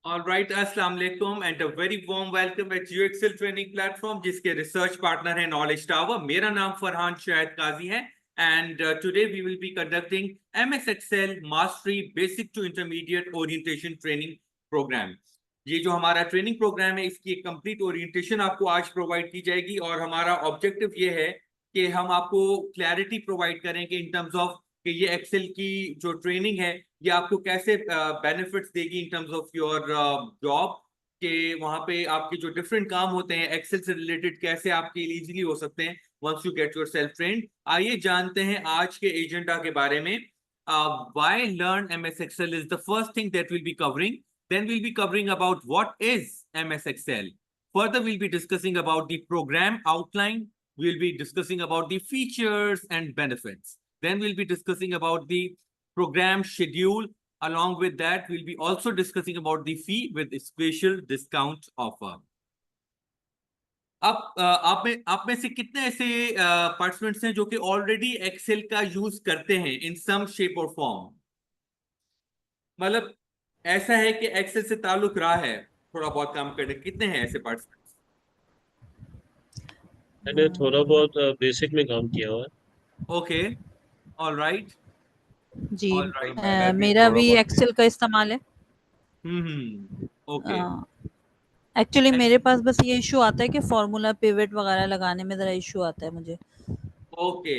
All right, अस्सलाम वालेकुम and a very warm welcome at UXL training platform जिसके research partner है knowledge tower. मेरा नाम फरहान शाहिद काजी है and today we will be conducting MS Excel mastery basic to intermediate orientation training program. ये जो हमारा ट्रेनिंग प्रोग्राम है इसकी एक कंप्लीट ओरिएंटेशन आपको आज प्रोवाइड की जाएगी और हमारा ऑब्जेक्टिव ये है कि हम आपको क्लैरिटी प्रोवाइड करेंगे इन टर्म्स ऑफ कि ये एक्सेल की जो ट्रेनिंग है ये आपको कैसे बेनिफिट्स देगी in terms of your job के वहां पे आपके जो डिफरेंट काम होते हैं एक्सेल से रिलेटेड कैसे आपके लिए इजीली हो सकते हैं once you get yourself trained. आइए जानते हैं आज के एजेंडा के बारे में। Why learn MS Excel is the first thing that will be covering. Then we'll be covering about what is MS Excel. Further, we'll be discussing about the program outline. We'll be discussing about the features and benefits. Then we'll be discussing about the program schedule. Along with that, we'll be also discussing about the fee with special discount offer. अब आप में से कितने ऐसे participants हैं जो कि already Excel का यूज करते हैं इन सम शेप और फॉर्म? मतलब ऐसा है कि एक्सेल से ताल्लुक रहा है थोड़ा बहुत काम करने, कितने हैं ऐसे पार्टिसिपेंट्स? मैंने थोड़ा बहुत बेसिक में काम किया हुआ है। ओके, ऑल राइट, जी। All right. मैं भी मेरा थोड़ा भी बहुत। एक्सेल का इस्तेमाल है। ओके। एक्चुअली मेरे पास बस ये इशू आता है कि फॉर्मूला पिवट वगैरह लगाने में ज़रा इशू आता है मुझे। ओके,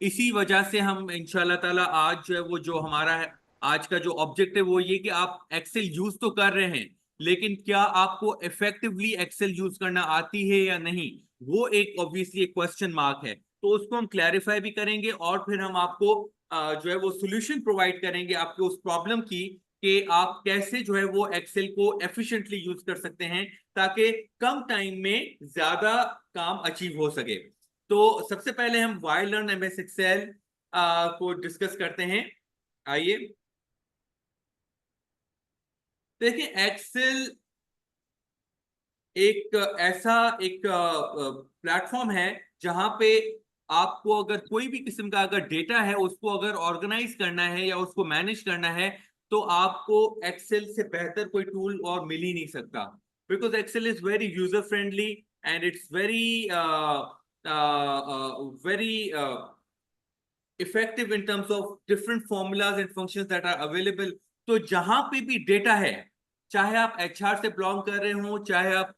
इसी वजह से हम इंशाल्लाह ताला आज जो है वो जो हमारा है आज का जो ऑब्जेक्ट है वो ये कि आप एक्सेल यूज तो कर रहे हैं लेकिन क्या आपको इफेक्टिवली एक्सेल यूज करना आती है या नहीं, वो एक ऑब्वियसली एक क्वेश्चन मार्क है। तो उसको हम क्लैरिफाई भी करेंगे और फिर हम आपको जो है वो सोल्यूशन प्रोवाइड करेंगे आपके उस प्रॉब्लम की कि आप कैसे जो है वो एक्सेल को एफिशिएंटली यूज कर सकते हैं ताकि कम टाइम में ज्यादा काम अचीव हो सके। तो सबसे पहले हम वाई लर्न एमएस एक्सेल को डिस्कस करते हैं। आइए देखिए, एक्सेल एक ऐसा एक प्लेटफॉर्म है जहां पे आपको अगर कोई भी किस्म का अगर डेटा है उसको अगर ऑर्गेनाइज करना है या उसको मैनेज करना है तो आपको एक्सेल से बेहतर कोई टूल और मिल ही नहीं सकता। Because Excel is very user friendly and it's very very effective in terms of different formulas and functions that are available। तो जहां पे भी डेटा है, चाहे आप एचआर से बिलोंग कर रहे हो, चाहे आप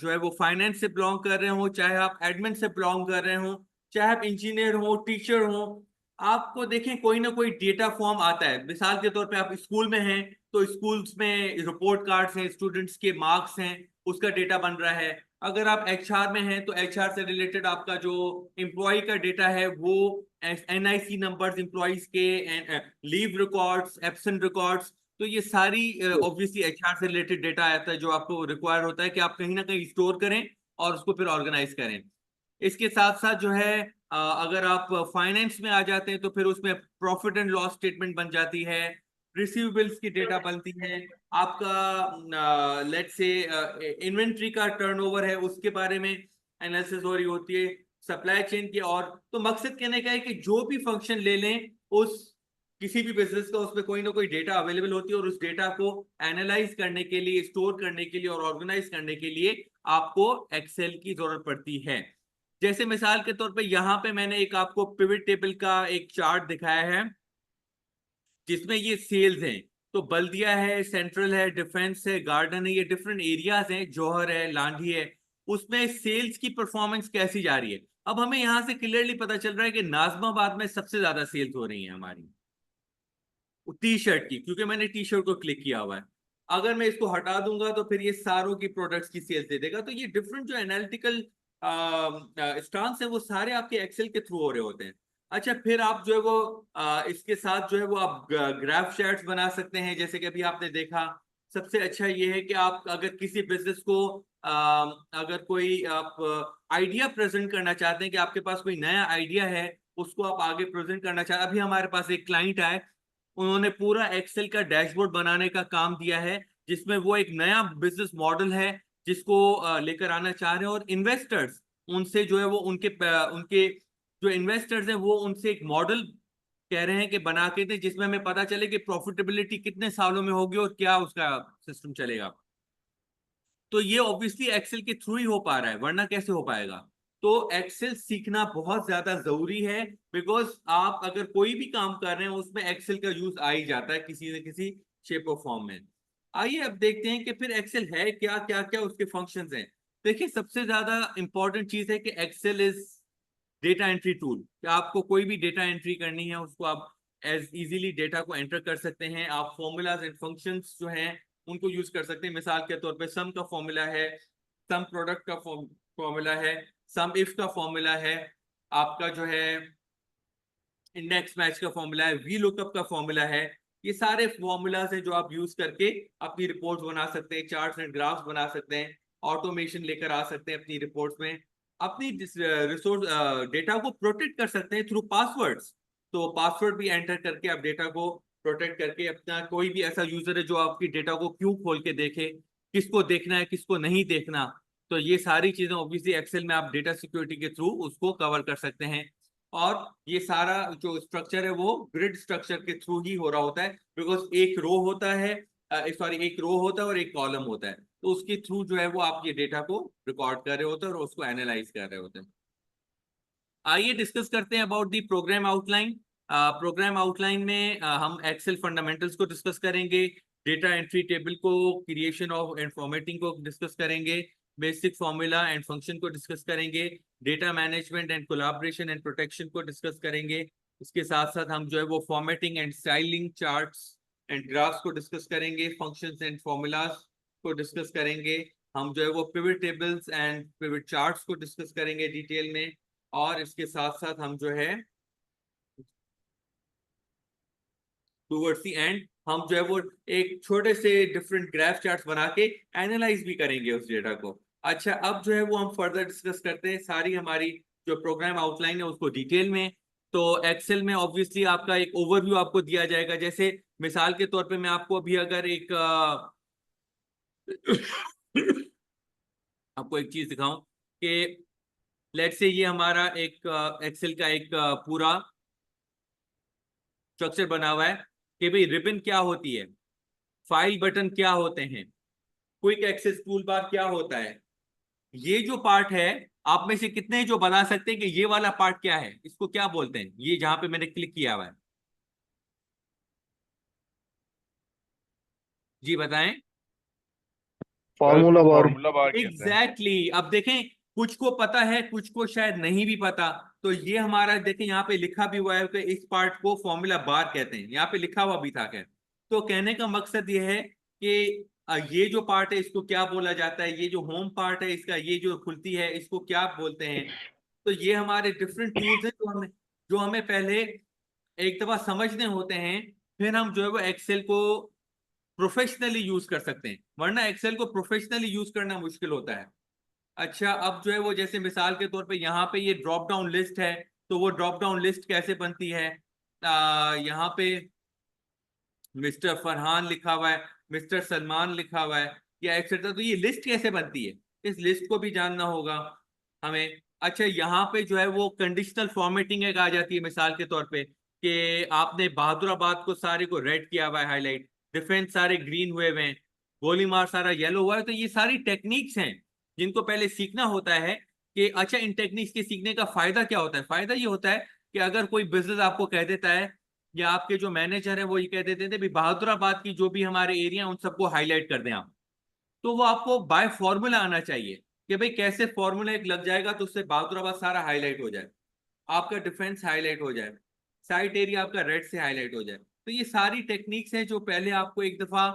जो है वो फाइनेंस से बिलोंग कर रहे हो, चाहे आप एडमिन से बिलोंग कर रहे हो, चाहे आप इंजीनियर हो, टीचर हो, आपको देखें कोई ना कोई डेटा फॉर्म आता है। मिसाल के तौर पे आप स्कूल में हैं तो स्कूल्स में रिपोर्ट कार्ड्स हैं, स्टूडेंट्स के मार्क्स हैं, उसका डेटा बन रहा है। अगर आप एचआर में हैं तो एचआर से रिलेटेड आपका जो एम्प्लॉय का डेटा है वो एनआईसी नंबर्स एम्प्लॉयज के, लीव रिकॉर्ड्स, एब्सेंट रिकॉर्ड्स, तो ये सारी ऑब्वियसली एचआर से रिलेटेड डेटा आता है जो आपको रिक्वायर होता है कि आप कहीं ना कहीं स्टोर करें और उसको फिर ऑर्गेनाइज करें। इसके साथ साथ जो है अगर आप फाइनेंस में आ जाते हैं तो फिर उसमें प्रॉफिट एंड लॉस स्टेटमेंट बन जाती है, रिसीवेबल्स की डेटा बनती है, आपका लेट्स से इन्वेंट्री का टर्नओवर है उसके बारे में एनालिसिस हो रही होती है, सप्लाई चेन की। और तो मकसद कहने का है कि जो भी फंक्शन ले लें उस किसी भी बिजनेस का उसमें कोई ना कोई डेटा अवेलेबल होती है और उस डेटा को एनालाइज करने के लिए, स्टोर करने के लिए और ऑर्गेनाइज करने के लिए आपको एक्सेल की जरूरत पड़ती है। जैसे मिसाल के तौर पे यहाँ पे मैंने एक आपको पिवट टेबल का एक चार्ट दिखाया है जिसमें ये सेल्स हैं। तो बल्दिया है, सेंट्रल है, डिफेंस है, गार्डन है, ये डिफरेंट एरियाज हैं, जौहर है, लांढी है, उसमें सेल्स की परफॉर्मेंस कैसी जा रही है। अब हमें यहां से क्लियरली पता चल रहा है कि नाजमाबाद में सबसे ज्यादा सेल्स हो रही है हमारी टी शर्ट की, क्योंकि मैंने टी शर्ट को क्लिक किया हुआ है। अगर मैं इसको हटा दूंगा तो फिर ये सारों की प्रोडक्ट्स की सेल्स दे देगा। तो ये डिफरेंट जो एनालिटिकल स्टांस है वो सारे आपके एक्सेल के थ्रू हो रहे होते हैं। अच्छा, फिर आप जो है वो इसके साथ जो है वो आप ग्राफ चार्ट्स बना सकते हैं। जैसे कि अभी आपने देखा, सबसे अच्छा ये है कि आप अगर किसी बिजनेस को अगर कोई आप आइडिया प्रेजेंट करना चाहते हैं कि आपके पास कोई नया आइडिया है उसको आप आगे प्रेजेंट करना चाहते हैं। अभी हमारे पास एक क्लाइंट आए, उन्होंने पूरा एक्सेल का डैशबोर्ड बनाने का काम दिया है जिसमें वो एक नया बिजनेस मॉडल है जिसको लेकर आना चाह रहे हैं। और इन्वेस्टर्स उनसे जो है वो उनके उनके जो इन्वेस्टर्स हैं वो उनसे एक मॉडल कह रहे हैं कि बना के दें जिसमें हमें पता चले कि प्रॉफिटेबिलिटी कितने सालों में होगी और क्या उसका सिस्टम चलेगा। तो ये ऑब्वियसली एक्सेल के थ्रू ही हो पा रहा है, वरना कैसे हो पाएगा। तो एक्सेल सीखना बहुत ज्यादा जरूरी है, बिकॉज आप अगर कोई भी काम कर रहे हैं उसमें एक्सेल का यूज आ ही जाता है किसी न किसी शेप और फॉर्म में। आइए अब देखते हैं कि फिर एक्सेल है क्या, क्या क्या उसके फंक्शंस हैं। देखिए सबसे ज्यादा इंपॉर्टेंट चीज है कि Excel is data entry tool. कि आपको कोई भी डेटा एंट्री करनी है उसको आप एज इजीली डेटा को एंटर कर सकते हैं। आप फॉर्मूलाज एंड फंक्शंस जो हैं उनको यूज कर सकते हैं। मिसाल के तौर पे सम का फॉर्मूला है, सम प्रोडक्ट का फॉर्मूला है, सम इफ का फॉर्मूला है, आपका जो है इंडेक्स मैच का फॉर्मूला है, वी लुकअप का फॉर्मूला है। ये सारे फॉर्मूलाज हैं जो आप यूज करके अपनी रिपोर्ट्स बना सकते हैं, चार्ट्स एंड ग्राफ्स बना सकते हैं, ऑटोमेशन लेकर आ सकते हैं अपनी रिपोर्ट्स में। अपनी रिसोर्स डेटा को प्रोटेक्ट कर सकते हैं थ्रू पासवर्ड्स। तो पासवर्ड भी एंटर करके आप डेटा को प्रोटेक्ट करके अपना, कोई भी ऐसा यूजर है जो आपकी डेटा को क्यों खोल के देखे, किसको देखना है किसको नहीं देखना, तो ये सारी चीजें ऑब्वियसली एक्सेल में आप डेटा सिक्योरिटी के थ्रू उसको कवर कर सकते हैं। और ये सारा जो स्ट्रक्चर है वो ग्रिड स्ट्रक्चर के थ्रू ही हो रहा होता है, बिकॉज एक रो होता है, सॉरी एक रो होता है और एक कॉलम होता है, तो उसके थ्रू जो है वो आप ये डेटा को रिकॉर्ड कर रहे होते हैं और उसको एनालाइज कर रहे होते हैं। आइए डिस्कस करते हैं about the program outline. Program outline में हम एक्सेल फंडामेंटल्स को डिस्कस करेंगे, डेटा एंट्री टेबल को, क्रिएशन ऑफ एंड फॉर्मेटिंग को डिस्कस करेंगे, बेसिक फॉर्मूला एंड फंक्शन को डिस्कस करेंगे, data management and collaboration and protection को डिस्कस करेंगे। इसके साथ साथ हम जो है वो formatting and styling, charts and graphs को डिस्कस करेंगे, फंक्शंस एंड फॉर्मूलाज को डिस्कस करेंगे। हम जो है वो pivot tables and pivot charts को डिस्कस करेंगे डिटेल में। और इसके साथ साथ हम जो है टूवर्ड्स द एंड हम जो है वो एक छोटे से डिफरेंट ग्राफ चार्ट्स बना के एनालाइज भी करेंगे उस डेटा को। अच्छा, अब जो है वो हम फर्दर डिस्कस करते हैं सारी हमारी जो प्रोग्राम आउटलाइन है उसको डिटेल में। तो एक्सेल में ऑब्वियसली आपका एक ओवरव्यू आपको दिया जाएगा। जैसे मिसाल के तौर पे मैं आपको अभी अगर एक आपको एक चीज दिखाऊं कि लेट्स से ये हमारा एक एक्सेल का एक पूरा स्ट्रक्चर बना हुआ है कि भाई रिबन क्या होती है, फाइल बटन क्या होते हैं, क्विक एक्सेस टूल बार क्या होता है। ये जो पार्ट है, आप में से कितने जो बता सकते हैं कि ये वाला पार्ट क्या है, इसको क्या बोलते हैं, ये जहां पे मैंने क्लिक किया हुआ है, जी बताएं। फार्मूला बार। फार्मूला बार कहते हैं। एग्जैक्टली अब देखें, कुछ को पता है कुछ को शायद नहीं भी पता। तो ये हमारा देखें यहाँ पे लिखा भी हुआ है कि इस पार्ट को फॉर्मूला बार कहते हैं, यहाँ पे लिखा हुआ भी था। खैर, तो कहने का मकसद ये है कि ये जो पार्ट है इसको क्या बोला जाता है, ये जो होम पार्ट है इसका, ये जो खुलती है इसको क्या बोलते हैं। तो ये हमारे डिफरेंट टूल्स हैं जो हमें पहले एक दफा समझने होते हैं, फिर हम जो है वो एक्सेल को प्रोफेशनली यूज कर सकते हैं, वरना एक्सेल को प्रोफेशनली यूज करना मुश्किल होता है। अच्छा, अब जो है वो जैसे मिसाल के तौर पे यहाँ पे ये ड्रॉप डाउन लिस्ट है, तो वो ड्रॉप डाउन लिस्ट कैसे बनती है, यहाँ पे मिस्टर फरहान लिखा हुआ है, मिस्टर सलमान लिखा हुआ है, या एक्सेट्रा। तो ये लिस्ट कैसे बनती है, इस लिस्ट को भी जानना होगा हमें। अच्छा, यहाँ पे जो है वो कंडीशनल फॉर्मेटिंग एक आ जाती है, मिसाल के तौर पे कि आपने बहादुराबाद को सारे को रेड किया हुआ है, हाईलाइट, डिफेंस सारे ग्रीन हुए हुए हैं, गोलीमार सारा येलो हुआ है। तो ये सारी टेक्निक्स हैं जिनको पहले सीखना होता है कि अच्छा इन टेक्निक्स के सीखने का फायदा क्या होता है। फायदा ये होता है कि अगर कोई बिजनेस आपको कह देता है या आपके जो मैनेजर है वो ये कह देते थे भी बहादुराबाद की जो भी हमारे एरिया उन सबको हाईलाइट कर दें आप, तो वो आपको बाय फॉर्मूला आना चाहिए कि भाई कैसे फॉर्मूला एक लग जाएगा तो उससे बहादुराबाद सारा हाईलाइट हो जाए, आपका डिफेंस हाईलाइट हो जाए, साइट एरिया आपका रेड से हाईलाइट हो जाए। तो ये सारी टेक्निक्स हैं जो पहले आपको एक दफा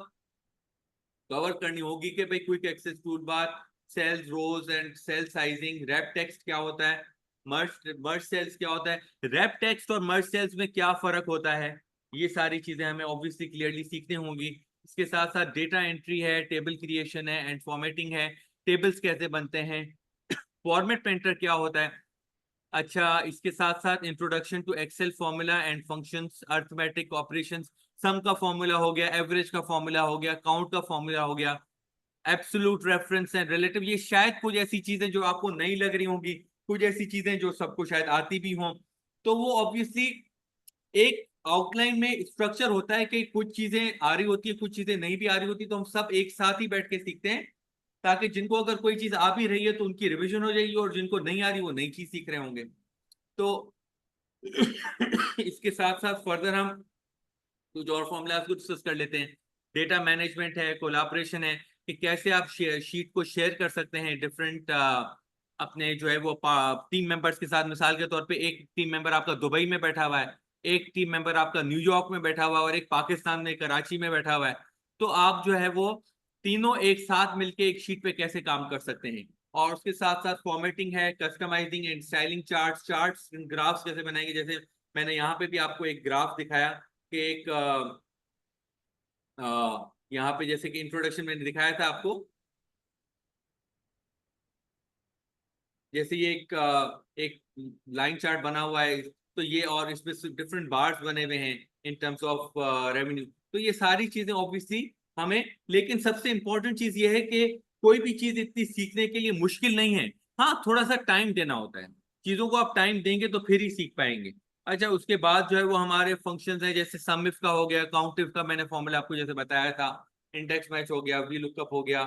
कवर करनी होगी कि भाई quick access toolbar, cells rows and cell sizing, wrap text क्या होता है, मर्ज सेल्स क्या होता है, रैप टेक्स्ट और मर्ज सेल्स में क्या फर्क होता है, ये सारी चीजें हमें ऑब्वियसली क्लियरली सीखनी होंगी। इसके साथ साथ डेटा एंट्री है, टेबल क्रिएशन है एंड फॉर्मेटिंग है, टेबल्स कैसे बनते हैं, फॉर्मेट पेंटर क्या होता है। अच्छा, इसके साथ साथ introduction to Excel formula and functions, arithmetic operations, sum का फॉर्मूला हो गया, एवरेज का फॉर्मूला हो गया, काउंट का फॉर्मूला हो गया, एब्सोल्यूट रेफरेंस एंड रिलेटिव। ये शायद कुछ ऐसी चीजें जो आपको नहीं लग रही होंगी, कुछ ऐसी चीजें जो सबको शायद आती भी हों। तो वो ऑब्वियसली एक आउटलाइन में स्ट्रक्चर होता है कि कुछ चीजें आ रही होती है, कुछ चीजें नहीं भी आ रही होती, तो हम सब एक साथ ही बैठ के सीखते हैं, ताकि जिनको अगर कोई चीज आ भी रही है तो उनकी रिवीजन हो जाएगी, और जिनको नहीं आ रही वो नई चीज सीख रहे होंगे। तो इसके साथ साथ फर्दर हम कुछ और फॉर्मूलाज को डिस्कस कर लेते हैं। डेटा मैनेजमेंट है, कोलैबोरेशन है, कि कैसे आप शीट को शेयर कर सकते हैं डिफरेंट अपने जो है वो टीम मेंबर्स के साथ। मिसाल के तौर पे एक टीम मेंबर आपका दुबई में बैठा हुआ है, एक टीम मेंबर आपका न्यूयॉर्क में बैठा हुआ है, और एक पाकिस्तान में कराची में बैठा हुआ है। तो आप जो है वो तीनों एक साथ मिलके एक शीट पे कैसे काम कर सकते हैं। और उसके साथ साथ फॉर्मेटिंग है, customising and styling, charts graphs कैसे बनाएंगे। जैसे मैंने यहाँ पे भी आपको एक ग्राफ दिखाया कि एक यहाँ पे जैसे कि इंट्रोडक्शन में दिखाया था आपको, जैसे ये एक लाइन चार्ट बना हुआ है, तो ये और इसमें डिफरेंट बार्स बने हुए हैं इन टर्म्स ऑफ रेवेन्यू। तो ये सारी चीजें ऑब्वियसली हमें, लेकिन सबसे इंपॉर्टेंट चीज ये है कि कोई भी चीज इतनी सीखने के लिए मुश्किल नहीं है। हाँ, थोड़ा सा टाइम देना होता है, चीजों को आप टाइम देंगे तो फिर ही सीख पाएंगे। अच्छा, उसके बाद जो है वो हमारे फंक्शंस हैं, जैसे सम इफ का हो गया, काउंट इफ का मैंने फॉर्मूला आपको जैसे बताया था, इंडेक्स मैच हो गया, वी लुकअप हो गया,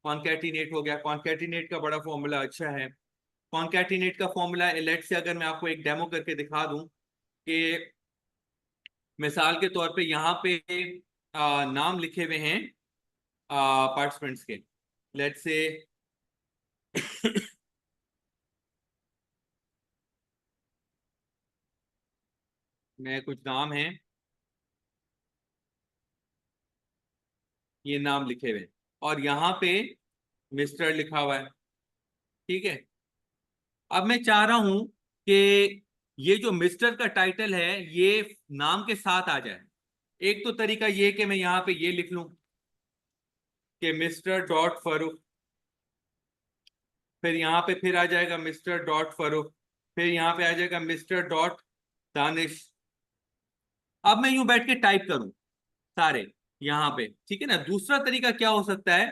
कॉन्कैटिनेट हो गया। कॉन्कैटिनेट का बड़ा फॉर्मूला अच्छा है। कॉन्कैटिनेट का फॉर्मूला लेट से अगर मैं आपको एक डेमो करके दिखा दूं कि मिसाल के तौर पे यहाँ पे नाम लिखे हुए हैं पार्टिसिपेंट्स के, लेट से मैं कुछ नाम है, ये नाम लिखे हुए हैं, और यहाँ पे मिस्टर लिखा हुआ है, ठीक है। अब मैं चाह रहा हूं कि ये जो मिस्टर का टाइटल है ये नाम के साथ आ जाए। एक तो तरीका ये कि मैं यहाँ पे ये लिख लूं कि मिस्टर डॉट फरूक, फिर यहाँ पे फिर आ जाएगा मिस्टर डॉट फरूक, फिर यहाँ पे आ जाएगा मिस्टर डॉट दानिश। अब मैं यूं बैठ के टाइप करूं सारे यहाँ पे, ठीक है ना। दूसरा तरीका क्या हो सकता है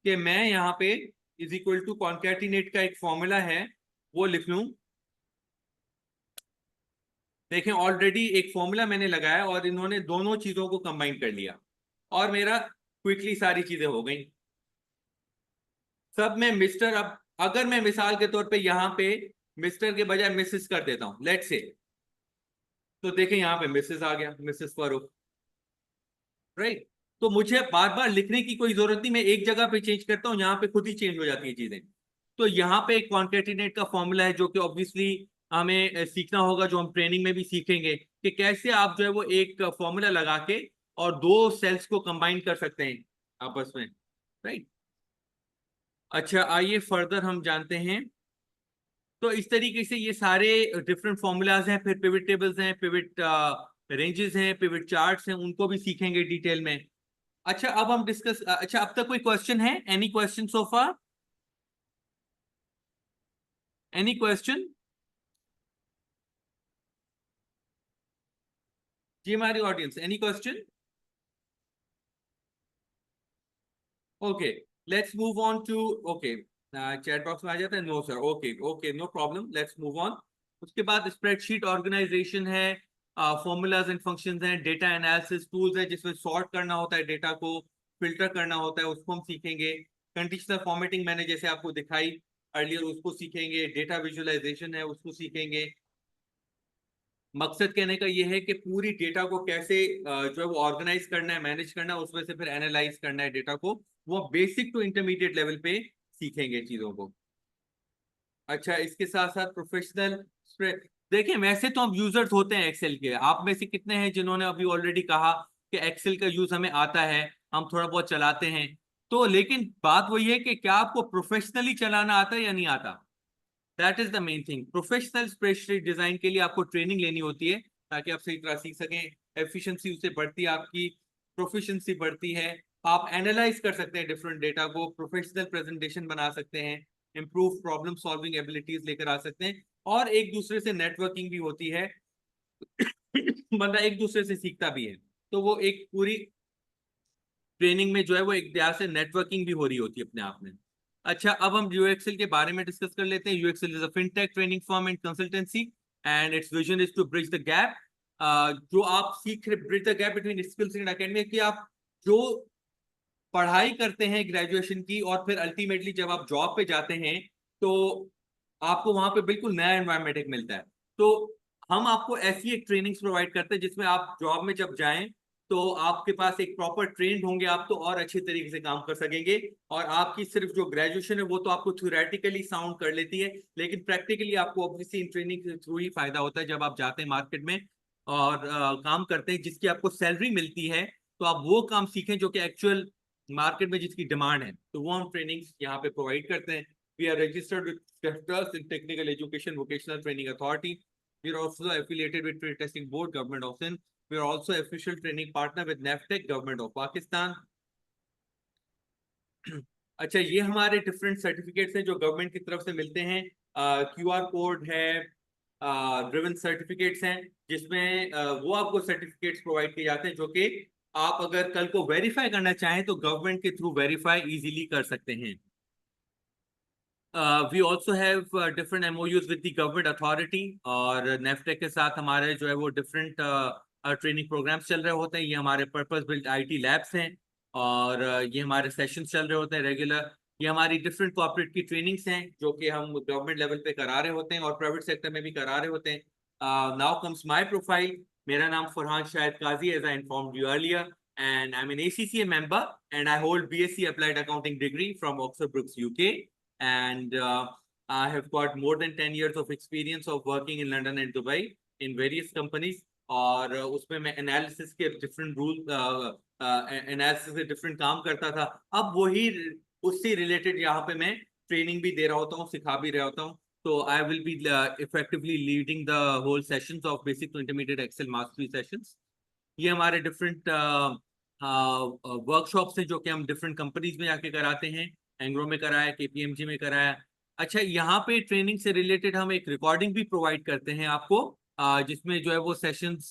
कि मैं यहाँ पे इज इक्वल टू कॉन्कैटिनेट का एक फॉर्मूला है वो लिख लूं। देखें, ऑलरेडी एक फॉर्मूला मैंने लगाया और इन्होंने दोनों चीजों को कंबाइन कर लिया, और मेरा क्विकली सारी चीजें हो गई सब में मिस्टर। अब अगर मैं मिसाल के तौर पे यहाँ पे मिस्टर के बजाय मिसेस कर देता हूं लेट से, तो देखें यहाँ पे मिसेस आ गया, मिसेस फारूक, राइट। तो मुझे बार बार लिखने की कोई जरूरत नहीं, मैं एक जगह पे चेंज करता हूँ, यहाँ पे खुद ही चेंज हो जाती है चीजें। तो यहाँ पे एक कॉन्केटिनेट का फॉर्मूला है जो कि ऑब्वियसली हमें सीखना होगा, जो हम ट्रेनिंग में भी सीखेंगे कि कैसे आप जो है वो एक फॉर्मूला लगा के और दो सेल्स को कंबाइन कर सकते हैं आपस में, राइट। अच्छा, आइए फर्दर हम जानते हैं। तो इस तरीके से ये सारे डिफरेंट फॉर्मूलाज हैं, फिर पिवट टेबल्स हैं, पिवट रेंजेस हैं, पिवट चार्ट्स हैं, उनको भी सीखेंगे डिटेल में। अच्छा, अब हम डिस्कस, अच्छा अब तक कोई क्वेश्चन है? Any question so far? Any question? जी हमारी audience, any question? Okay, let's move on to, okay, chat box में आ जाता है, no sir, okay okay, no problem, let's move on. उसके बाद स्प्रेडशीट ऑर्गेनाइजेशन है, फॉर्मूलाज एंड फंक्शंस हैं, डेटा एनालिसिस टूल्स है जिसमें सॉर्ट करना होता है, डेटा को फिल्टर करना होता है, उसको हम सीखेंगे। कंडीशनल फॉर्मेटिंग मैंने जैसे आपको दिखाई अर्लियर, उसको सीखेंगे। डेटा विजुअलाइजेशन है, उसको सीखेंगे। मकसद कहने का ये है कि पूरी डेटा को कैसे जो है वो ऑर्गेनाइज करना है, मैनेज करना है, उसमें से फिर एनालाइज करना है डेटा को, वो बेसिक टू इंटरमीडिएट लेवल पे सीखेंगे चीजों को। अच्छा, इसके साथ साथ प्रोफेशनल, देखिए वैसे तो हम यूजर्स होते हैं एक्सेल के, आप में से कितने हैं जिन्होंने अभी ऑलरेडी कहा कि एक्सेल का यूज हमें आता है, हम थोड़ा बहुत चलाते हैं। तो लेकिन बात वही है कि क्या आपको प्रोफेशनली चलाना आता है या नहीं आता। That is the main thing. Professional spreadsheet design के लिए आपको ट्रेनिंग लेनी होती है ताकि आप सही तरह सीख सकें। एफिशिएंसी उससे बढ़ती है, आपकी प्रोफिशिएंसी बढ़ती है, आप एनालाइज कर सकते हैं डिफरेंट डेटा को, प्रोफेशनल प्रेजेंटेशन बना सकते हैं, इंप्रूव प्रॉब्लम सॉल्विंग एबिलिटीज लेकर आ सकते हैं, और एक दूसरे से नेटवर्किंग भी होती है बंदा एक दूसरे से सीखता भी है। तो वो एक पूरी ट्रेनिंग में जो है वो एक तरह से नेटवर्किंग भी हो रही होती है अपने आप में। अच्छा, अब हम यूएक्सएल के बारे में डिस्कस कर लेते हैं। UXL is a fintech training firm and consultancy, and its vision is to bridge the gap जो आप सीख रहे, bridge the gap between skills and academic, कि आप जो पढ़ाई करते हैं ग्रेजुएशन की और फिर अल्टीमेटली जब आप जॉब पे जाते हैं तो आपको वहां पे बिल्कुल नया एनवायरनमेंट मिलता है। तो हम आपको ऐसी एक ट्रेनिंग्स प्रोवाइड करते हैं जिसमें आप जॉब में जब जाएं तो आपके पास एक प्रॉपर ट्रेंड होंगे, आप तो और अच्छे तरीके से काम कर सकेंगे। और आपकी सिर्फ जो ग्रेजुएशन है वो तो आपको थ्योरेटिकली साउंड कर लेती है, लेकिन प्रैक्टिकली आपको ऑब्वियसली इन ट्रेनिंग के थ्रू ही फायदा होता है। जब आप जाते हैं मार्केट में और काम करते हैं जिसकी आपको सैलरी मिलती है, तो आप वो काम सीखें जो कि एक्चुअल मार्केट में जिसकी डिमांड है। तो वो हम ट्रेनिंग यहाँ पे प्रोवाइड करते हैं। We are registered with in technical education vocational training authority. We are also affiliated with trade testing board government of Sindh. We are also official training partner with NAVTTC government of Pakistan. अच्छा, ये हमारे different certificates हैं जो government की तरफ से मिलते हैं। QR कोड है, ड्रिवन सर्टिफिकेट्स हैं जिसमें वो आपको सर्टिफिकेट्स प्रोवाइड किए जाते हैं जो कि आप अगर कल को वेरीफाई करना चाहें तो गवर्नमेंट के थ्रू वेरीफाई इजीली कर सकते हैं। We also have different MOUs with the government authority, और नेफ्टेक के साथ हमारे जो है वो डिफरेंट ट्रेनिंग प्रोग्राम्स चल रहे होते हैं। ये हमारे पर्पस बिल्ट IT लैब्स हैं और ये हमारे सेशंस चल रहे होते हैं रेगुलर। ये हमारी डिफरेंट कॉर्पोरेट की ट्रेनिंग्स हैं जो कि हम गवर्नमेंट लेवल पे करा रहे होते हैं और प्राइवेट सेक्टर में भी करा रहे होते हैं। Now comes my profile. मेरा नाम Farhan Shahid Kazi, as I informed you earlier, and I'm an ACCA member, and I hold BSc Applied Accounting degree from Oxford Brookes, UK. And I have got more than 10 years of experience of working in London and Dubai in various companies. और उसमें मैं analysis के different rule analysis के different काम करता था। अब वही उससे रिलेटेड यहाँ पे मैं ट्रेनिंग भी दे रहा होता हूँ, सिखा भी रहा होता हूँ। तो I will be effectively leading the whole sessions of basic to intermediate Excel mastery sessions. ये हमारे डिफरेंट वर्कशॉप्स हैं जो कि हम डिफरेंट कंपनीज में जाके कराते हैं। एंग्रो में कराया, KPMG में कराया। अच्छा, यहाँ पे ट्रेनिंग से रिलेटेड हम एक रिकॉर्डिंग भी प्रोवाइड करते हैं आपको, जिसमें जो है वो सेशंस,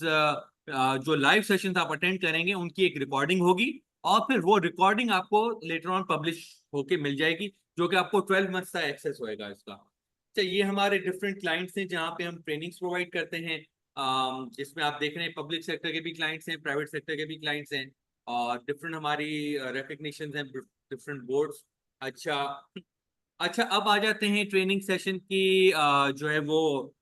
जो लाइव सेशंस आप अटेंड करेंगे उनकी एक रिकॉर्डिंग होगी और फिर वो रिकॉर्डिंग आपको लेटर ऑन पब्लिश होके मिल जाएगी, जो कि आपको 12 मंथ्स का एक्सेस होएगा इसका। अच्छा, ये हमारे डिफरेंट क्लाइंट्स हैं जहाँ पे हम ट्रेनिंग्स प्रोवाइड करते हैं, जिसमें आप देख रहे हैं पब्लिक सेक्टर के भी क्लाइंट्स हैं, प्राइवेट सेक्टर के भी क्लाइंट्स हैं, और डिफरेंट हमारी रिकग्निशंस हैं डिफरेंट बोर्ड्स। अच्छा अच्छा, अब आ जाते हैं ट्रेनिंग सेशन की जो है वो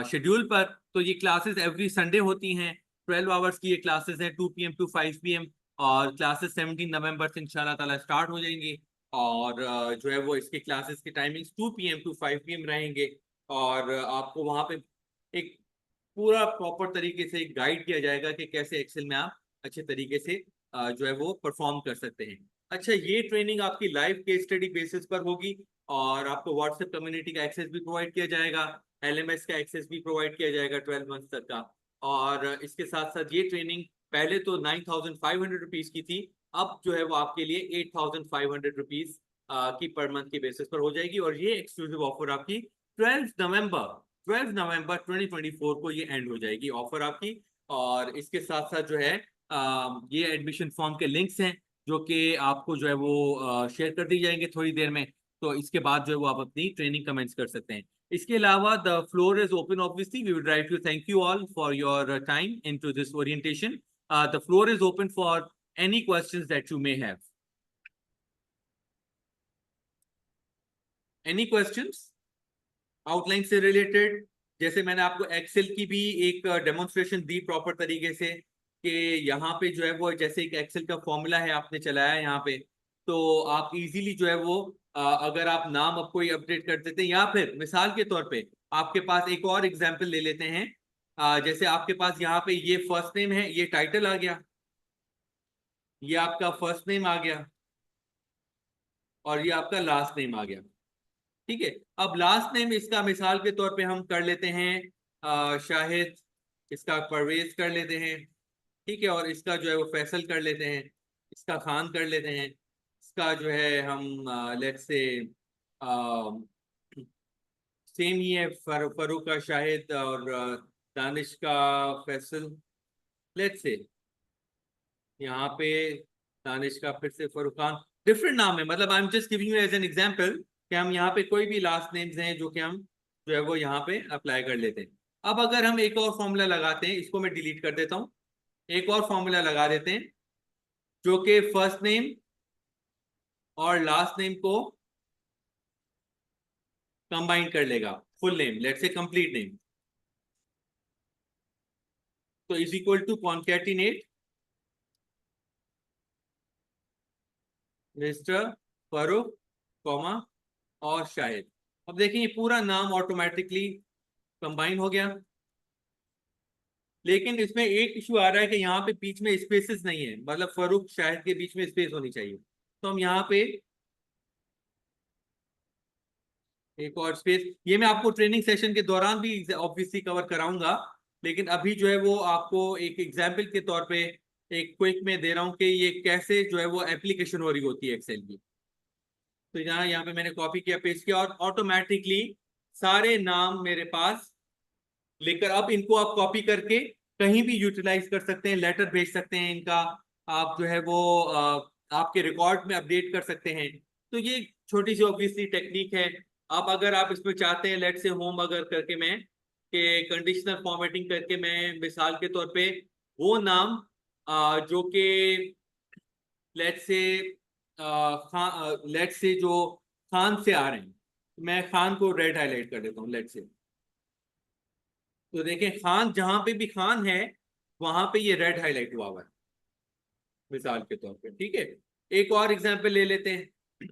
शेड्यूल पर। तो ये क्लासेस एवरी संडे होती हैं। 12 आवर्स की ये क्लासेस हैं, 2 PM to 5 PM, और क्लासेस 17 नवंबर से इंशाल्लाह ताला स्टार्ट हो जाएंगी। और जो है वो इसके क्लासेस की टाइमिंग्स 2 PM to 5 PM रहेंगे। और आपको वहाँ पे एक पूरा प्रॉपर तरीके से गाइड किया जाएगा कि कैसे एक्सेल में आप अच्छे तरीके से जो है वो परफॉर्म कर सकते हैं। अच्छा, ये ट्रेनिंग आपकी लाइव केस स्टडी बेसिस पर होगी और आपको व्हाट्सएप कम्युनिटी का एक्सेस भी प्रोवाइड किया जाएगा, LMS का एक्सेस भी प्रोवाइड किया जाएगा 12 मंथ तक का। और इसके साथ साथ ये ट्रेनिंग पहले तो 9,500 रुपीज की थी, अब जो है वो आपके लिए 8,500 रुपीज की पर मंथ की बेसिस पर हो जाएगी। और ये एक्सक्लूसिव ऑफर आपकी 12 नवंबर 2024 को ये एंड हो जाएगी ऑफर आपकी। और इसके साथ साथ जो है ये एडमिशन फॉर्म के लिंक्स हैं जो कि आपको जो है वो शेयर कर दी जाएंगे थोड़ी देर में। तो इसके बाद जो है वो आप अपनी ट्रेनिंग कमेंस कर सकते हैं। इसके अलावा the floor is open, obviously we would like to thank you all for your time into this orientation. The floor is open for any questions that you may have. Any questions outline से related? जैसे मैंने आपको Excel की भी एक demonstration दी proper तरीके से कि यहाँ पे जो है वो जैसे एक एक्सेल का फॉर्मूला है आपने चलाया है यहाँ पे, तो आप इजीली जो है वो अगर आप नाम अब कोई अपडेट कर देते हैं, या फिर मिसाल के तौर पे आपके पास एक और एग्जांपल ले लेते हैं। जैसे आपके पास यहाँ पे ये फर्स्ट नेम है, ये टाइटल आ गया, ये आपका फर्स्ट नेम आ गया और ये आपका लास्ट नेम आ गया। ठीक है, अब लास्ट नेम इसका मिसाल के तौर पे हम कर लेते हैं शाहिद, इसका परवेज कर लेते हैं। ठीक है, और इसका जो है वो फैसल कर लेते हैं, इसका खान कर लेते हैं, इसका जो है हम लेट्स से सेम ही है, फरूक का शाहिद और दानिश का फैसल। लेट्स से यहाँ पे दानिश का फिर से फरूक खान, डिफरेंट नाम है, मतलब I am just giving you as an example कि हम यहाँ पे कोई भी लास्ट नेम्स हैं जो कि हम जो है वो यहाँ पे अप्लाई कर लेते हैं। अब अगर हम एक और फॉर्मूला लगाते हैं, इसको मैं डिलीट कर देता हूं, एक और फॉर्मूला लगा देते हैं जो कि फर्स्ट नेम और लास्ट नेम को कंबाइन कर लेगा, full name, let's say complete name. तो is equal to concatenate mister Farooq comma और शाहिद। अब देखिए ये पूरा नाम ऑटोमेटिकली कंबाइन हो गया, लेकिन इसमें एक इशू आ रहा है कि यहाँ पे बीच में स्पेसेस नहीं है, मतलब फारूक शाहिद के बीच में स्पेस होनी चाहिए। तो हम यहाँ पे एक और स्पेस, ये मैं आपको ट्रेनिंग सेशन के दौरान भी ऑब्वियसली कवर कराऊंगा, लेकिन अभी जो है वो आपको एक एग्जाम्पल के तौर पे एक क्विक में दे रहा हूँ कि ये कैसे जो है वो एप्लीकेशन हो रही होती है एक्सेल की। तो यहाँ पे मैंने कॉपी किया, पेस्ट किया, और ऑटोमेटिकली सारे नाम मेरे पास लेकर, अब इनको आप कॉपी करके कहीं भी यूटिलाइज कर सकते हैं, लेटर भेज सकते हैं इनका, आप जो है वो आपके रिकॉर्ड में अपडेट कर सकते हैं। तो ये छोटी सी ऑब्वियसली टेक्निक है। अब अगर आप इसमें चाहते हैं, लेट से होम अगर करके मैं कि कंडीशनल फॉर्मेटिंग करके मैं मिसाल के तौर पे वो नाम जो कि लेट से खान, लेट से जो खान से आ रहे हैं, मैं खान को रेड हाईलाइट कर देता हूँ लेट से। तो देखें खान, जहां पे भी खान है वहां पे ये रेड हाईलाइट हुआ हुआ है मिसाल के तौर पे, ठीक है। एक और एग्जांपल ले लेते हैं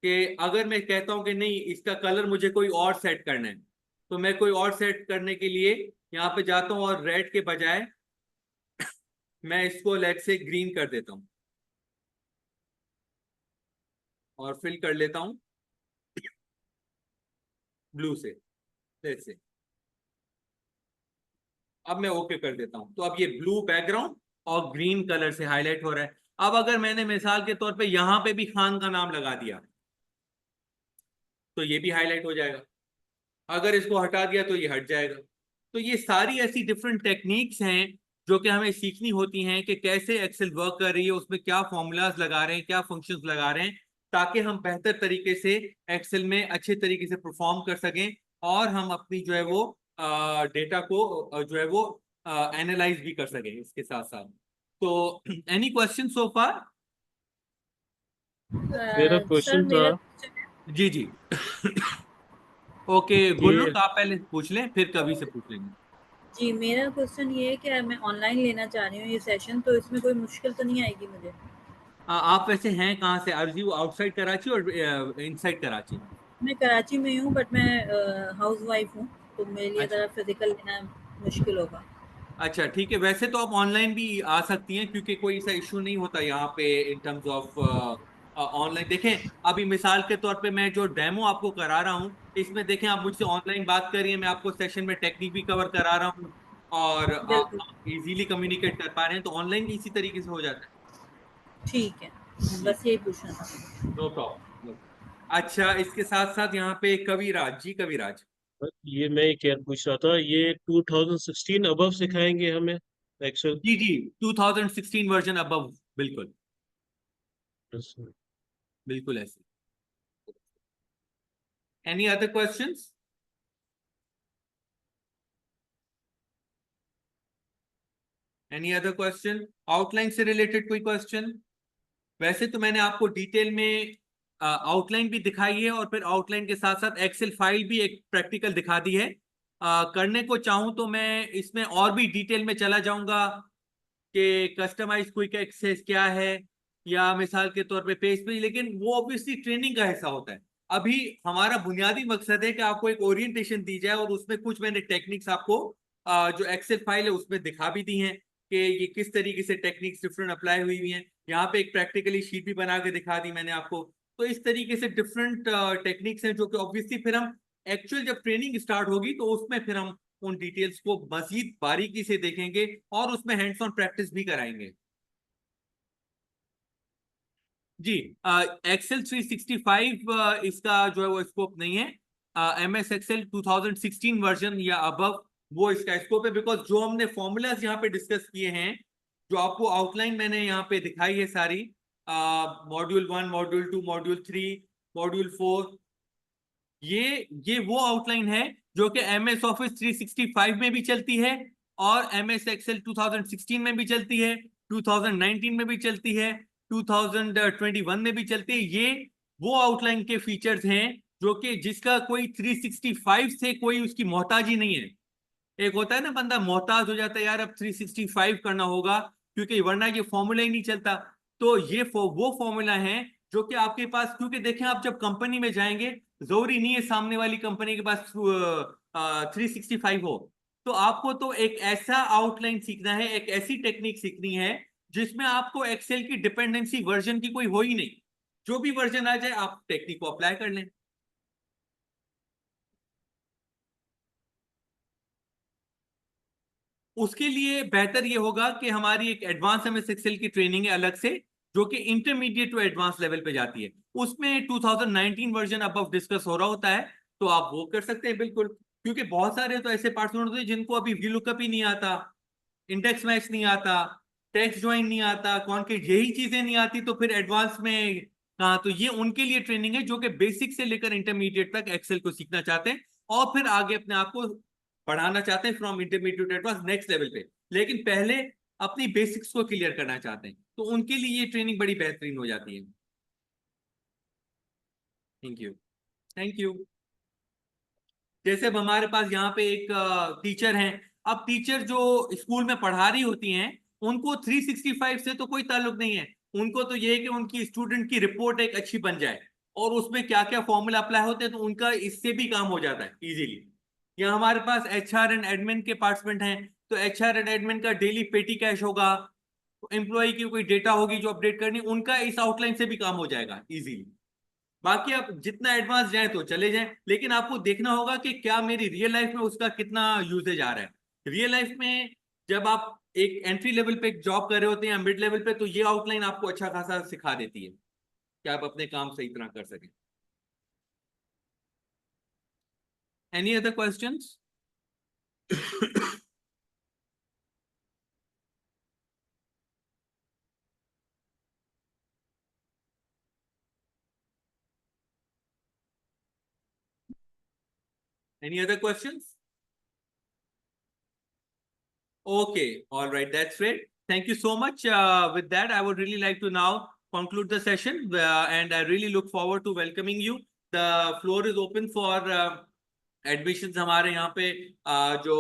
कि अगर मैं कहता हूं कि नहीं इसका कलर मुझे कोई और सेट करना है, तो मैं कोई और सेट करने के लिए यहाँ पे जाता हूँ और रेड के बजाय मैं इसको लेट से ग्रीन कर देता हूँ और फिल कर लेता हूँ ब्लू से, लेट से। अब मैं ओके कर देता हूं, तो अब ये ब्लू बैकग्राउंड और ग्रीन कलर से हाईलाइट हो रहा है। अब अगर मैंने मिसाल के तौर पे यहां पे भी खान का नाम लगा दिया तो ये भी हाईलाइट हो जाएगा, अगर इसको हटा दिया तो ये हट जाएगा। तो ये सारी ऐसी डिफरेंट टेक्निक्स हैं जो कि हमें सीखनी होती हैं कि कैसे एक्सेल वर्क कर रही है, उसमें क्या फॉर्मूलाज लगा रहे हैं, क्या फंक्शंस लगा रहे हैं, ताकि हम बेहतर तरीके से एक्सेल में अच्छे तरीके से परफॉर्म कर सकें और हम अपनी जो है वो डेटा को जो है वो एनालाइज भी कर सकें इसके साथ साथ। तो एनी क्वेश्चन सो फार? मेरा सर क्वेश्चन था मेरा जी जी। ओके कि गुल्लुक, आप पहले पूछ लें फिर कभी से पूछ लेंगे। जी मेरा क्वेश्चन ये है कि मैं ऑनलाइन लेना चाह रही हूँ ये सेशन, तो इसमें कोई मुश्किल तो नहीं आएगी मुझे? आप वैसे हैं कहाँ से? आर यू आउटसाइड कराची और इनसाइड कराची? मैं कराची में ही हूँ, बट मैं हाउस वाइफ हूँ, तो मेरे लिए अच्छा ज़रा फिजिकल लेना मुश्किल होगा। अच्छा, ठीक है। वैसे तो आप ऑनलाइन भी आ सकती हैं क्योंकि कोई ऐसा इशू नहीं होता यहाँ पे इन टर्म्स ऑफ ऑनलाइन। देखें अभी मिसाल के तौर पे मैं जो डेमो आपको करा रहा हूँ, इसमें देखें आप मुझसे ऑनलाइन बात कर रही हैं, मैं आपको सेशन में टेक्निक भी कवर करा रहा हूँ और बिल्कुल। आप इजीली कम्युनिकेट कर पा रहे हैं, तो ऑनलाइन इसी तरीके से हो जाता ठीक है, है जी। बस यही पूछना था। No problem. अच्छा, इसके साथ साथ यहाँ पे कविराज जी, कविराज। ये मैं क्या पूछ रहा था, ये 2016 अबव सिखाएंगे हमें एक्सेल? जी जी, 2016 वर्जन अबव, बिल्कुल बिल्कुल ऐसे। Any other questions? Any other question? Outline से रिलेटेड कोई क्वेश्चन? वैसे तो मैंने आपको डिटेल में आउटलाइन भी दिखाई है और फिर आउटलाइन के साथ साथ एक्सेल फाइल भी एक प्रैक्टिकल दिखा दी है। करने को चाहूँ तो मैं इसमें और भी डिटेल में चला जाऊंगा कि कस्टमाइज क्विक एक्सेस क्या है, या मिसाल के तौर पे पेज पे, लेकिन वो ऑब्वियसली ट्रेनिंग का हिस्सा होता है। अभी हमारा बुनियादी मकसद है कि आपको एक ओरिएंटेशन दी जाए और उसमें कुछ मैंने टेक्निक्स आपको जो एक्सेल फाइल है उसमें दिखा भी दी हैं कि ये किस तरीके से टेक्निक्स डिफरेंट अप्लाई हुई हुई हैं। यहाँ पे एक प्रैक्टिकली शीट भी बना के दिखा दी मैंने आपको। तो इस तरीके से डिफरेंट टेक्निक्स हैं जो कि ऑब्वियसली फिर हम एक्चुअल जब ट्रेनिंग स्टार्ट होगी तो उसमें फिर हम उन डिटेल्स को मजीद बारीकी से देखेंगे और उसमें हैंड्स ऑन प्रैक्टिस भी कराएंगे। जी, एक्सेल 365 इसका जो है वो स्कोप नहीं है। MS एक्सेल 2016 वर्जन या अबव वो इसका स्कोप है, बिकॉज जो हमने फॉर्मूलाज यहाँ पे डिस्कस किए हैं, जो आपको आउटलाइन मैंने यहाँ पे दिखाई है सारी, मॉड्यूल 1, मॉड्यूल 2, मॉड्यूल 3, मॉड्यूल 4, ये वो आउटलाइन है जो कि MS ऑफिस 365 में भी चलती है, और MS एक्सेल 2016 में भी चलती है, 2019 में भी चलती है, 2021 में भी चलती है। ये वो आउटलाइन के फीचर्स हैं जो कि जिसका कोई 365 से कोई उसकी मोहताजी नहीं है। एक होता है ना, बंदा मोहताज हो जाता है, यार अब 365 करना होगा क्योंकि वरना ये फॉर्मूला ही नहीं चलता। तो ये वो फॉर्मूला है जो कि आपके पास, क्योंकि देखें आप जब कंपनी में जाएंगे, जरूरी नहीं है सामने वाली कंपनी के पास 365 हो। तो आपको तो एक ऐसा आउटलाइन सीखना है, एक ऐसी टेक्निक सीखनी है जिसमें आपको एक्सेल की डिपेंडेंसी वर्जन की कोई हो ही नहीं। जो भी वर्जन आ जाए आप टेक्निक को अप्लाई कर लें। उसके लिए बेहतर ये होगा कि हमारी एक एडवांस एमएस एक्सेल की ट्रेनिंग है अलग से, जो कि इंटरमीडिएट टू एडवांस लेवल पे जाती है। उसमें 2019 वर्जन अबव डिस्कस हो रहा होता है, तो आप वो कर सकते हैं बिल्कुल। क्योंकि बहुत सारे तो ऐसे पार्ट्स होते हैं जिनको अभी वीलुकअप ही नहीं आता, इंडेक्स मैच नहीं आता, टेक्स्ट ज्वाइन नहीं आता, कॉन्केट, यही चीजें नहीं आती, तो फिर एडवांस में कहाँ। तो ये उनके लिए ट्रेनिंग है जो कि बेसिक से लेकर इंटरमीडिएट तक एक्सेल को सीखना चाहते हैं और फिर आगे अपने आप को बढ़ाना चाहते हैं from intermediate advance next level पे, लेकिन पहले अपनी बेसिक्स को क्लियर करना चाहते हैं, तो उनके लिए ये ट्रेनिंग बड़ी बेहतरीन हो जाती है। Thank you. Thank you. जैसे अब हमारे पास यहाँ पे एक टीचर हैं। अब टीचर जो स्कूल में पढ़ा रही होती हैं, उनको 365 से तो कोई ताल्लुक नहीं है। उनको तो ये है कि उनकी स्टूडेंट की रिपोर्ट एक अच्छी बन जाए, और उसमें क्या क्या फॉर्मूला अप्लाई होते हैं, तो उनका इससे भी काम हो जाता है इजीली। यहाँ हमारे पास HR एंड एडमिन के पार्टिसिपेंट हैं, तो HR एंड एडमिन का डेली पेटी कैश होगा, एम्प्लॉय की कोई डेटा होगी जो अपडेट करनी, उनका इस आउटलाइन से भी काम हो जाएगा इजीली। बाकी आप जितना एडवांस जाए तो चले जाएं, लेकिन आपको देखना होगा कि क्या मेरी रियल लाइफ में उसका कितना यूजेज आ रहा है। रियल लाइफ में जब आप एक एंट्री लेवल पे जॉब कर रहे होते हैं या मिड लेवल पे, तो ये आउटलाइन आपको अच्छा खासा सिखा देती है कि आप अपने काम सही तरह कर सकें। Any other questions? Any other questions? Okay, all right, that's great. Thank you so much. With that, I would really like to now conclude the session, and I really look forward to welcoming you. The floor is open for admissions. हमारे यहाँ पे जो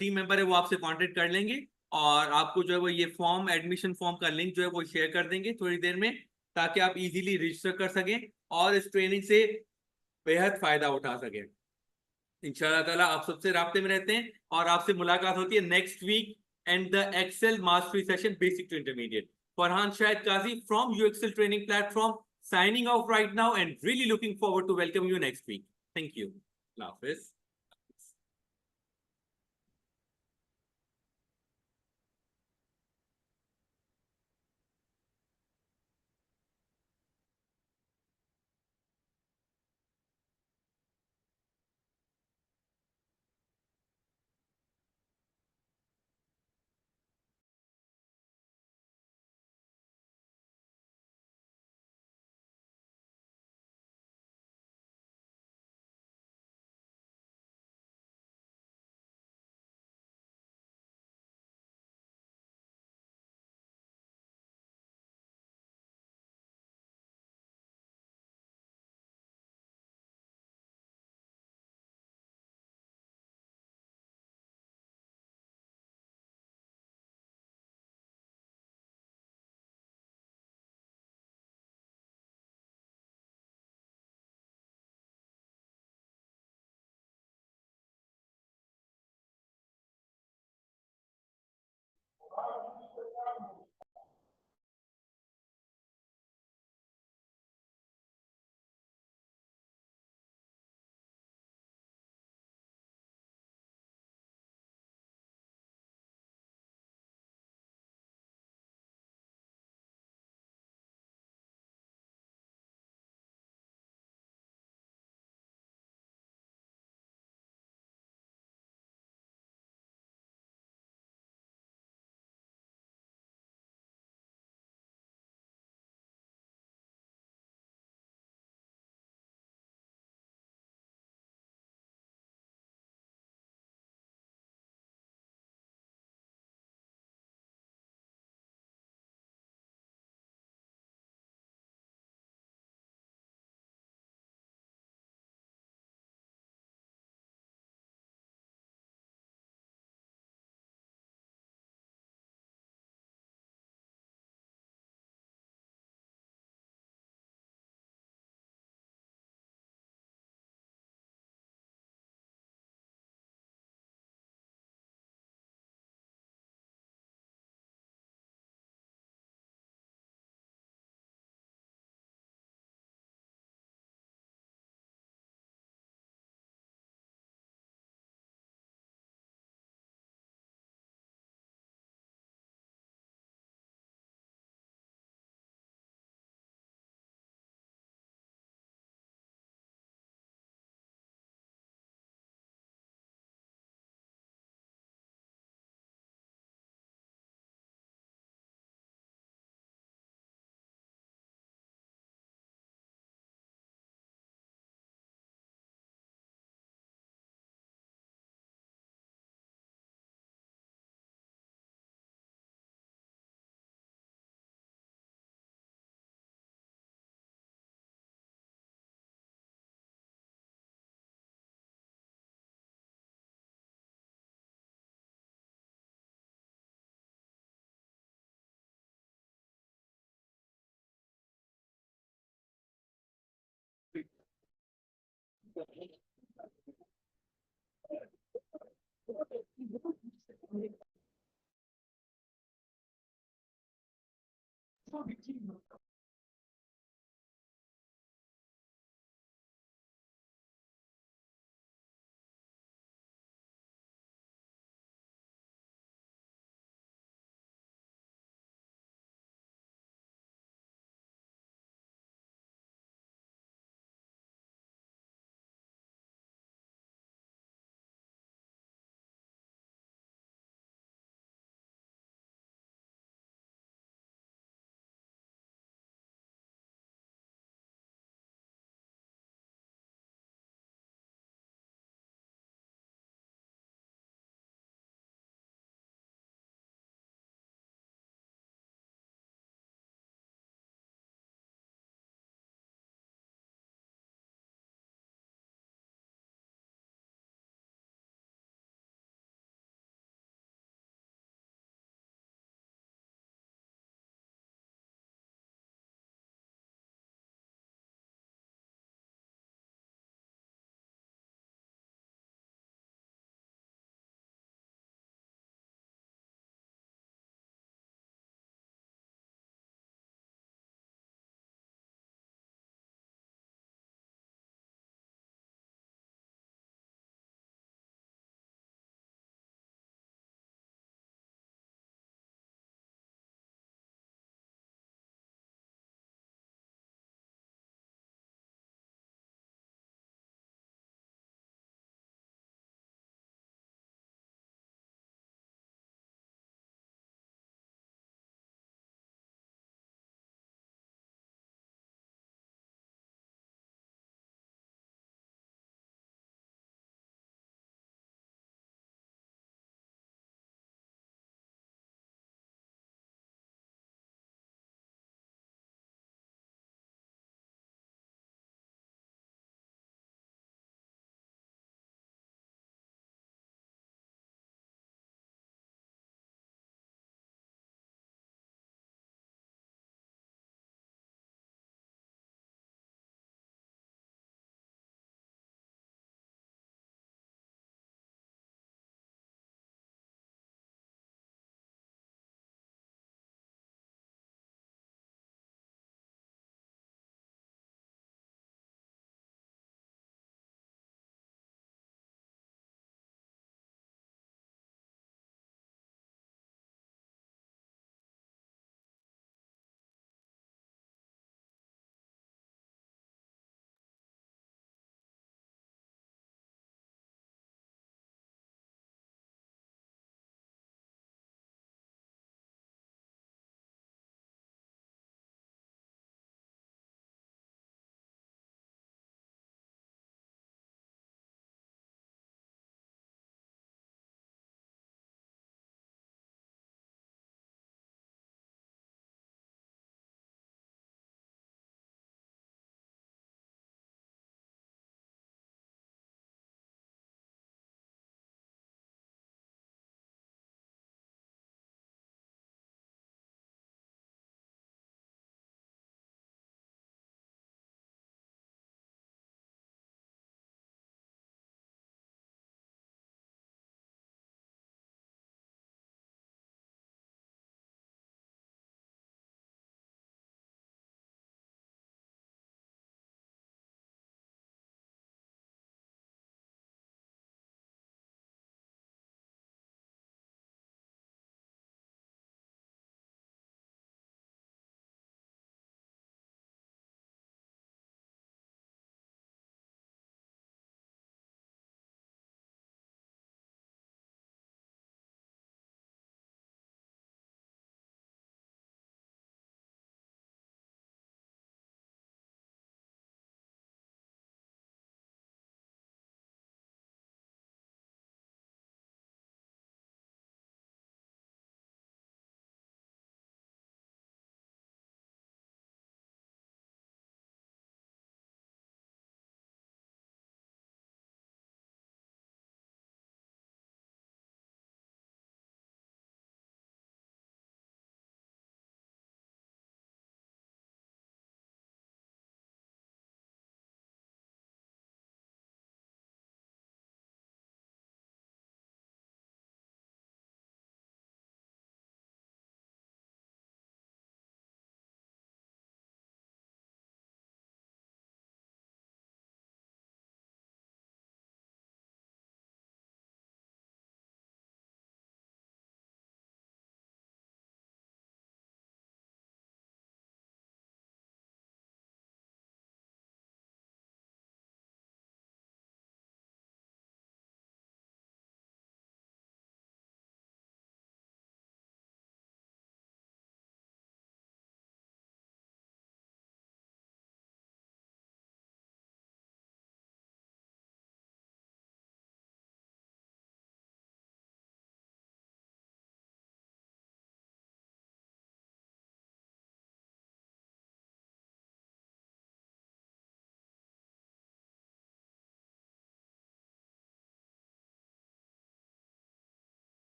team member है वो आपसे contact कर लेंगे, और आपको जो है वो ये फॉर्म, एडमिशन फॉर्म का लिंक जो है वो शेयर कर देंगे थोड़ी देर में, ताकि आप इजीली रजिस्टर कर सकें और इस ट्रेनिंग से बेहद फायदा उठा सकें। इंशाल्लाह ताला आप सबसे राब्ते में रहते हैं, और आपसे मुलाकात होती है next week and the Excel mastery session basic to intermediate. Farhan Shahid Kazi from UXL training platform, signing off right now and really looking forward to welcome you next week. Thank you. Allah Hafiz.